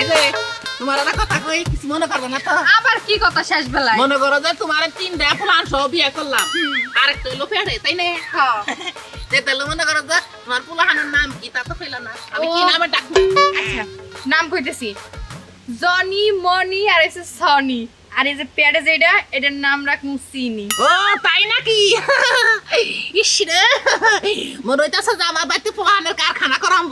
এই যে তোমার একটা কথা কই কিছু মনে করবে না তো আবার কি কথা শেষ বেলায়? মনে করো যে তোমার তিনটা ফুলান সহ বিয়ে করলাম আরেকটা হলো ফেড়ে তাই না হ্যাঁ। তাহলে মনে করো যে তোমার ফুলাহানের নাম কি তা তো ফেলো না আমি কি ও। নামে ডাকবো আচ্ছা নাম কইতেছি জনি মনি আর এসে সনি আর এই যে পেড়ে যেটা এটার নাম রাখমু চিনি। ও তাই নাকি ইস রে মনে হইতাছে যে আমার বাড়িতে ফুলাহানের কারখানা করাম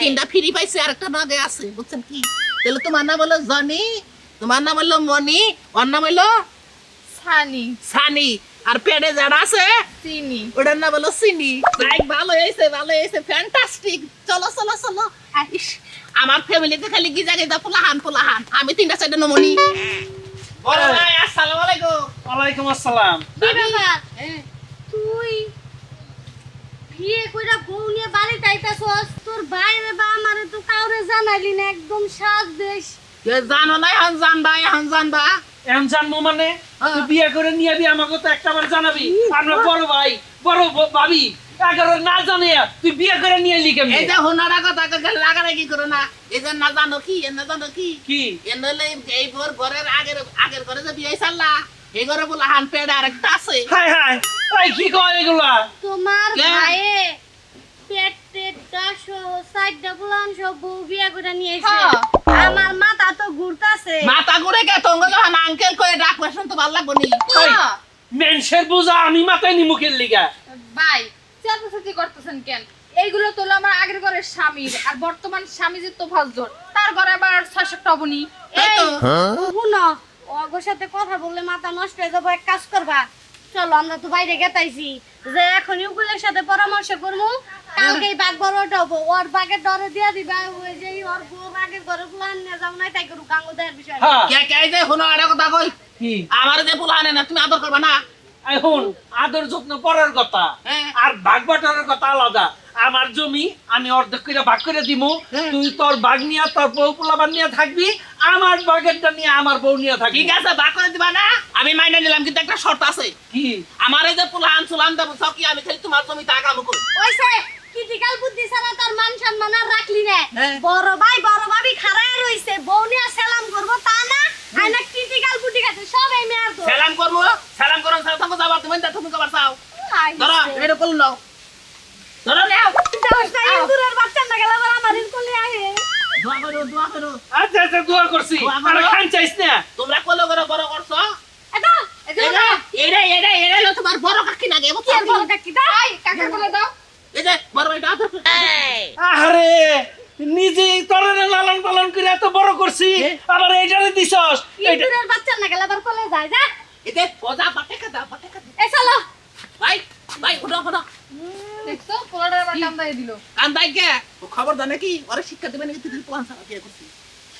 তিনটা ফ্রি পাইছে আরেকটা নগে আছে বুঝছেন কি তাহলে তোমার নাম হলো জনি তোমার নাম হলো মনি ওর নাম হলো সানি সানি আর পেড়ে যারা আছে চিনি। ওটার নাম হলো চিনি যাই ভালো হয়েছে ফ্যান্টাস্টিক চলো চলো চলো ইস, আমার ফ্যামিলিতে খালি গিজা গিজা ফুলাহান আমি তিনটা চারটা নমনি বড় ভাই আসসালামু আলাইকুম ওয়ালাইকুম আসসালাম। কি ব্যাপার? তুই বিয়ে কইরা বউ নিয়ে বাড়িতে আইতাছস, তোর বাইরে বা আমারে তো কাউরে জানাইলি না, একদম সাজ দেশ। এ জানো না এখন জানবা এখন জানবো মানে হ্যাঁ। তুই বিয়ে করে নিয়ে আবি আমাকে তো একটা বার জানাবি আমরা বড় ভাই বড় ভাবি এগারো না জানে তুই বিয়ে করে নিয়ে এলি কেমনি? এই যে হোনারা কথা লাগালাগি করো না এই যে না জানো কি কি এনলে এই বোর ঘরের আগের ঘরে যে বিয়ে সারলা এই ঘরে বলে হান পেড়ে আরেকটা আছে হাই হাই এই কি কয় এগুলা? তোমার কে? ভাইয়ে পেটটা সহ সাইডটা বুলান সব বউ বিয়ে করে নিয়ে এসে হ্যাঁ। আমার মাথা তো ঘুরতাছে। মাথা ঘুরে গে তোঙ্গ যখন আঙ্কেল কয়ে ডাকবে শুনতে ভালো লাগবো নি হ্যাঁ। মেনসের বোঝা আমি মাথায় নি মুখের লিগা। ভাই চেঁচাচেঁচি করতেছেন কেন? এইগুলো তো হলো আমার আগের ঘরের স্বামীর আর বর্তমান স্বামী যে তো ভাজর তার ঘরে আবার 600 টবনি। তাই তো শুনো, ওগোর সাথে কথা বললে মাথা নষ্ট হয়ে যাবো। এক কাজ করবা, চলো আমরা তো বাইরে গেতাইছি, যে এখনই উকিলের সাথে পরামর্শ করবো, কালকেই বাঘ বড় হবো, ওর বাঘের ডরে দিয়া দিবা, ওই যে ওর বউ বাঘের ঘরে ফুলান নিয়ে যাও নাই তাই করুক গাঙ্গুদের বিষয়। হ্যাঁ কে কে যে হোনো আরে কথা কই কি আমার যে পোলা আনে না তুমি আদর করবা না এখন আদর যত্ন করার কথা হ্যাঁ। আর ভাগ বাটারের কথা আলাদা। আমার জমি আমি অর্ধেক করে ভাগ করে দিমু, হ্যাঁ। তুই তোর বাঘ নিয়ে তোর বউ পোলাবান নিয়ে থাকবি, আমার বাঘেরটা নিয়ে আমার বউ নিয়ে থাকবি। ঠিক আছে বাক করে দিবা না আমি মাইনে নিলাম কিন্তু একটা শর্ত আছে কি আমার এই যে পোলা আনছুলাম দেবো সব কি আমি খালি তোমার জমিতে আগামু করি ওইসে ক্রিটিক্যাল বুদ্ধি ছাড়া তোর মান সম্মান আর রাখলি না। হ্যাঁ। বড় ভাই বড় ভাবি খাড়ায় রইছে, বউ নিয়ে সালাম করবো তা না, আইনা ক্রিটিক্যাল বুদ্ধি গেছে সব এই মেয়ের দোষ। সালাম করবো সালাম করুন সালাম থাকবো যাবার তুমি তুমি কবার চাও ধরো এটা করুন নাও ধরো নাও যাস না, ইন্দুরের বাচ্চা না গেলে আবার আমার কোলে আহে। দোয়া করো আচ্ছা আচ্ছা দোয়া করছি দোয়া করো। আর খান চাইস না। তোমরা কলো করে বড় করছো এটা এটা হলো তোমার বড় কাকি না গে কি আর বল কাকি দা? এই কাকার বলে দাও। এই যে বড় এটা আদর করো। আরে নিজে তরনে লালন পালন করে এত বড় করছি আবার এইটারে দিছস। এইটা ইন্দুরের বাচ্চা না গেলে আবার কোলে যায় যা। এই যে ওজা বাটে কাদা এ চলো। ভাই ভাই উঠো দেখছো পোলাটার আবার কান্দাই দিল। কান্দাই কে ও খবর জানে কি ওরে শিক্ষা দিবেন নাকি তুই প্ল্যান সারা বিয়ে করছিস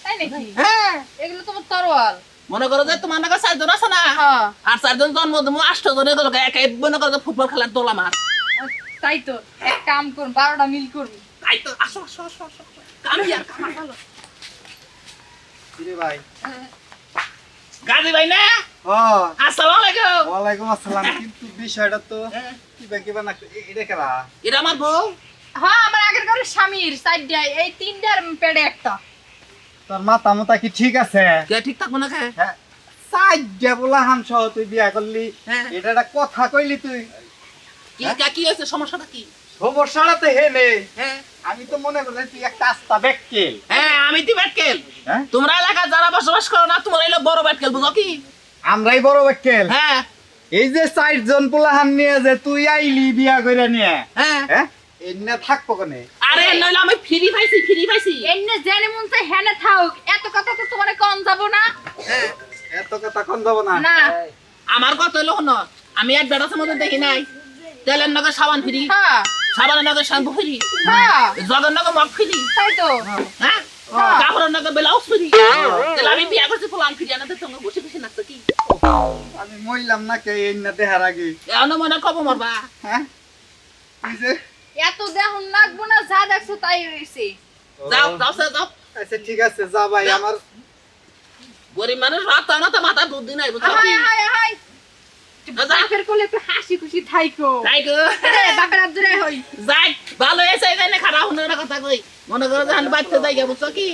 তাই নাকি? হ্যাঁ এগুলো তোমার তরোয়াল। মনে করো যে তোমার নাকি 4 জন আছে না হ্যাঁ। আর 4 জন জন্ম তুমি 8 জনের গেল এক এক মনে করো যে ফুটবল খেলার দল আমার তাই তো এক কাম করুন 12টা মিল করুন। তাই তো আসো কাম ইয়ার কাম ভালো কিরে ভাই? গাজী ভাই না ও আসসালামু আলাইকুম ওয়ালাইকুম আসসালাম। কিন্তু বিষয়টা তো কিবা না এটা কেরা? এটা আমার বউ হ্যাঁ আমার আগের ঘরের স্বামীর সাইডটায় এই তিনটার পেড়ে একটা। তোর মাথা মতা কি ঠিক আছে? কে ঠিক থাকবো না কে হ্যাঁ, সাইডে বলা হান সহ তুই বিয়া করলি, হ্যাঁ। এটা একটা কথা কইলি তুই। কি হয়েছে সমস্যাটা কি সমস্যাটা তো হে নেই। হ্যাঁ আমি তো মনে করলাম তুই একটা আস্তা ব্যাককেল। হ্যাঁ আমি তো ব্যাটকেল হ্যাঁ, তোমরা এলাকা যারা বসবাস করো না তোমরা এলো বড় ব্যাটকেল বুঝো কি আমরাই বড় ব্যাককেল। হ্যাঁ এই যে 4 জন পোলাহান নিয়ে যে তুই আইলি বিয়া কইরা নিয়ে, হ্যাঁ হ্যাঁ এনে থাকবো কেনে? আরে নইলে আমি ফ্রি পাইছি এমনি জেনে মন চাই হেনে থাক এত কথা তো তোমার কম যাব না। হ্যাঁ এত কথা কোন যাব না। না আমার কথা হলো শোনো আমি এক বেড়াতে মধ্যে দেখি নাই তেলের নগে সাবান ফ্রি হ্যাঁ সাবানের নগে শ্যাম্পু ফ্রি হ্যাঁ জগের নগে মগ ফ্রি তাই তো হ্যাঁ হ্যাঁ। কাপড়ের নগে ব্লাউজ ফ্রি তাহলে আমি বিয়া করছি ফুলান ফ্রি আনাতে তোমাকে বসে নাচতো কি আমি মইলাম না কে এনে দেহার আগে। এমন মনে কব মরবা হ্যাঁ, তুই যে এত দেখুন লাগবো না যা দেখছো তাই হয়েছে। যাও আচ্ছা ঠিক আছে যা ভাই। আমার গরিব মানুষ রাত না তো মাথা বুদ্ধি নাই বুঝছো হাই কি হাই হাই বাপের কোলে একটু হাসি খুশি থাইকো তাই গো বাপের আদরে হই যাই ভালো এসে যাই না খারাপ হনের কথা কই মনে করো যে আমি বাড়তে যাই বুঝছো কি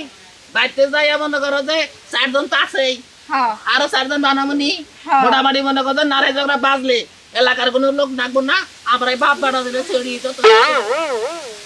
বাড়তে যাই মনে করো যে 4 জন তো আছেই হ্যাঁ আরো 4 জন বানামনি হ্যাঁ। মোটামুটি মনে করো নারে ঝগড়া বাজলে এলাকার কোনো লোক ডাকবো না আমরা বাপ বাড়া দিলে ছড়িয়ে তো